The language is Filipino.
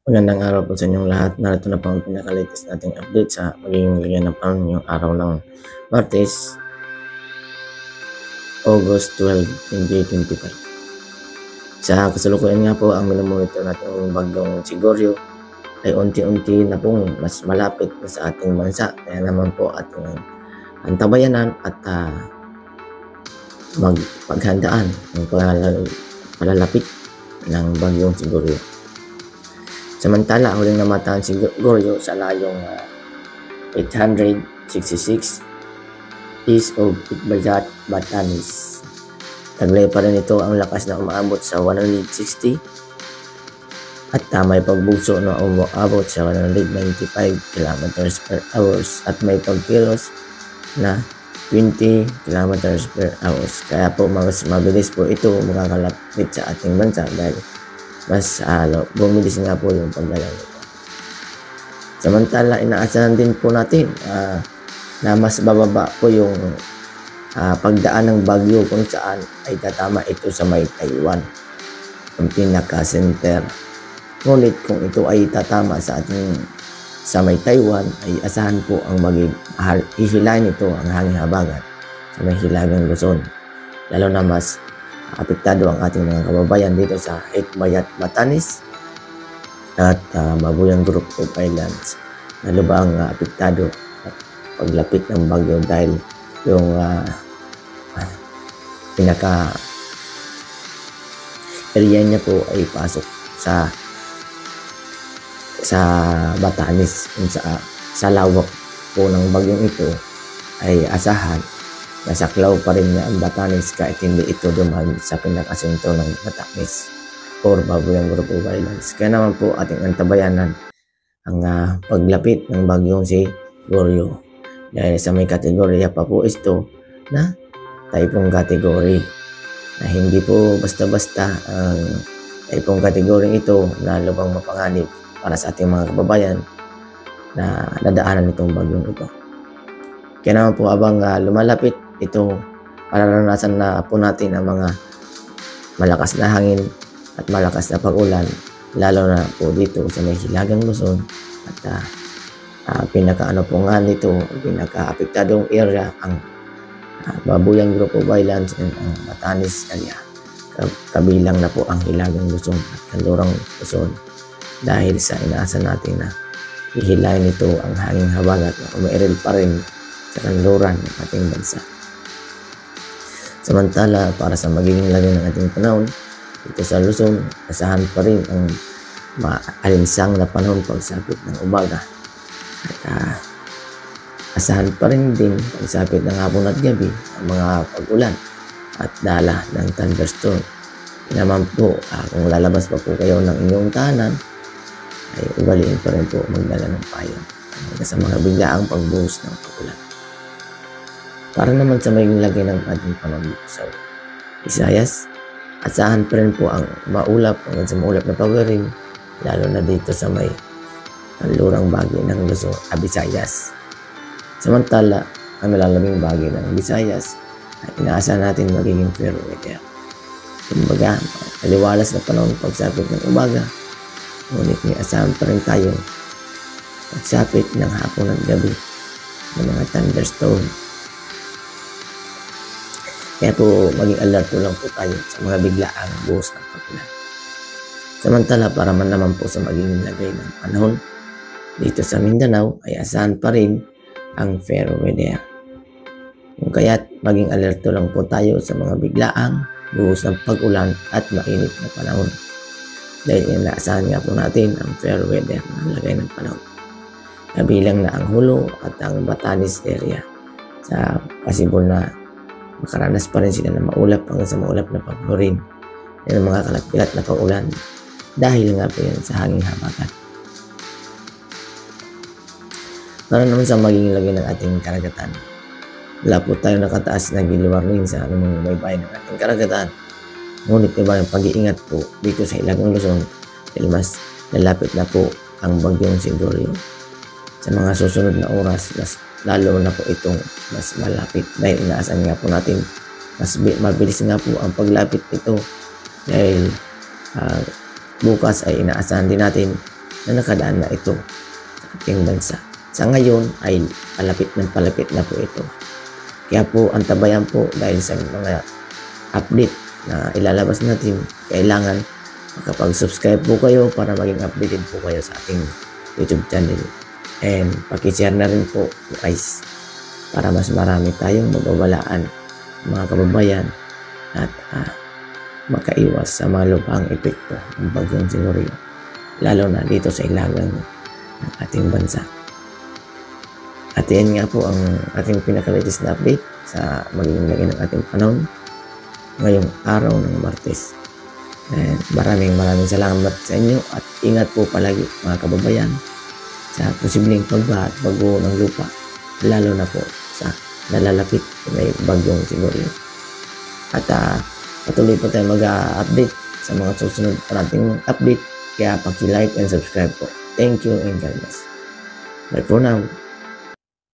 Magandang araw po sa inyong lahat. Narito na po ang pinaka-latest nating update sa magiging lagyan ng panahon ngayong araw ng Martes, August 12, 2025. Sa kasalukuyan nga po, ang minomonitor natin bagyong Sigoryo ay unti-unti na pong mas malapit na sa ating bansa. Kaya naman po ating antabayanan at magpaghandaan ng palalapit ng bagyong Sigoryo. Samantala, huling namatahan si Goryo sa layong 866 east of Itbayat, Batanes. Taglay pa rin ito ang lakas na umaabot sa 160 at may pagbugso na umaabot sa 195 kilometers per hours at may pagkilos na 20 kilometers per hours. Kaya po mas mabilis po ito makakalapit sa ating bansa dahil mas bumilis nga po yung paggalaw nito. Samantala, inaasahan din po natin na mas bababa po yung pagdaan ng bagyo kung saan ay tatama ito sa may Taiwan, ang pinaka-center. Ngunit kung ito ay tatama sa ating sa may Taiwan, ay asahan po ang hihilahin ito ang hanging habagat sa may hilagang Luzon. Lalo na mas apektado ang ating mga kababayan dito sa Itbayat, Batanes at Mabuyang Group of Islands. Lalo ba ang apektado at paglapit ng bagyo dahil yung pinaka area niya po ay pasok sa Batanes, kung sa lawak po ng bagyong ito ay asahan nasaklaw pa rin niya ang Batanes kahit hindi ito dumaan sa pinakasentro ng Batanes or Mabuyang Group of Islands. Kaya naman po ating antabayanan ang paglapit ng bagyong si Goryo. Dahil sa may kategorya pa po ito na typhoon category na hindi po basta-basta ang typhoon category ito na lubang mapanganib para sa ating mga kababayan na nadaanan itong bagyong ito. Kaya naman po abang lumalapit ito, mararanasan na po natin ang mga malakas na hangin at malakas na pag-ulan, lalo na po dito sa may hilagang Luzon at pinaka-ano po nga nito, pinaka-apektadong area ang Mabuyang Group of Islands and ang Batanes area. Kabilang na po ang hilagang Luzon at kanlurang Luzon dahil sa inaasa natin na hihilahin ito ang hanging habagat na umairil pa rin sa kanluran ng ating bansa. Samantala, para sa magiging lagay ng ating panahon dito sa Luzon, asahan pa rin ang maalinsang na panahon pagsapit ng umaga at asahan pa rin din pagsapit ng hapon at gabi ang mga pag-ulan at dala ng thunderstorm. Naman po, kung lalabas pa po kayo ng inyong tahanan, ay ugaliin pa rin po magdala ng payong sa mga biglaang pagbuhos ng pag-ulan. Para naman sa magiging lagay ng ating panahon dito sa Visayas, asahan pa rin po ang maulap hanggang sa maulap na pag-ulan, lalo na dito sa may kanlurang bahagi ng Luzon, Visayas. Samantala, ang nalalabing bahagi ng Visayas ay inaasahan natin magiging fair weather. Kumbaga, maliwalas na panahon pagsapit ng umaga, ngunit may asahan pa rin tayo pagsapit ng hapon at gabi ng mga thunderstorm. Kaya po maging alert lang po tayo sa mga biglaang buhos ng pag-ulan. Samantala, para man naman po sa magiging lagay ng panahon dito sa Mindanao ay asahan pa rin ang fair weather. Kung kaya't maging alert lang po tayo sa mga biglaang buhos ng pag-ulan at mainit na panahon. Dahil inaasahan nga po natin ang fair weather na lagay ng panahon. Kabilang na ang Hulo at ang Batanes area. Sa possible na makaranas pa rin sila na maulap hanggang sa maulap na pag-ulan ng mga kalat-kilat na pag-ulan dahil nga po yan sa hanging habagat. Para naman sa magiging lagay ng ating karagatan, wala po tayo nakataas na giluwarning sa anumang may bayan ng ating karagatan. Ngunit diba yung pag-iingat po dito sa Hilagang Luzon dahil mas lalapit na po ang bagyong Sigoryo. Sa mga susunod na oras, mas lalo na po itong mas malapit dahil inaasahan nga po natin mas mabilis nga po ang paglapit ito dahil bukas ay inaasahan din natin na nakadaan na ito sa ating bansa. Sa ngayon ay palapit na po ito. Kaya po antabayan po dahil sa mga update na ilalabas natin, kailangan makapag-subscribe po kayo para maging updated po kayo sa ating YouTube channel. And paki-share na rin po guys para mas marami tayong mababalaan mga kababayan at makaiwas sa mga lubhang epekto ng bagyong Siguryo, lalo na dito sa ilagan ng ating bansa. At yan nga po ang ating pinaka-latest na update sa magiging lagay ng ating panahon ngayong araw ng Martes. And maraming salamat sa inyo at ingat po palagi mga kababayan sa posibleng pagbaha at bago ng lupa, lalo na po sa nalalapit na bagyong Siguryo. At patuloy po tayo mag-update sa mga susunod pa nating update, kaya paki-like and subscribe po. Thank you and God bless. Bye for now.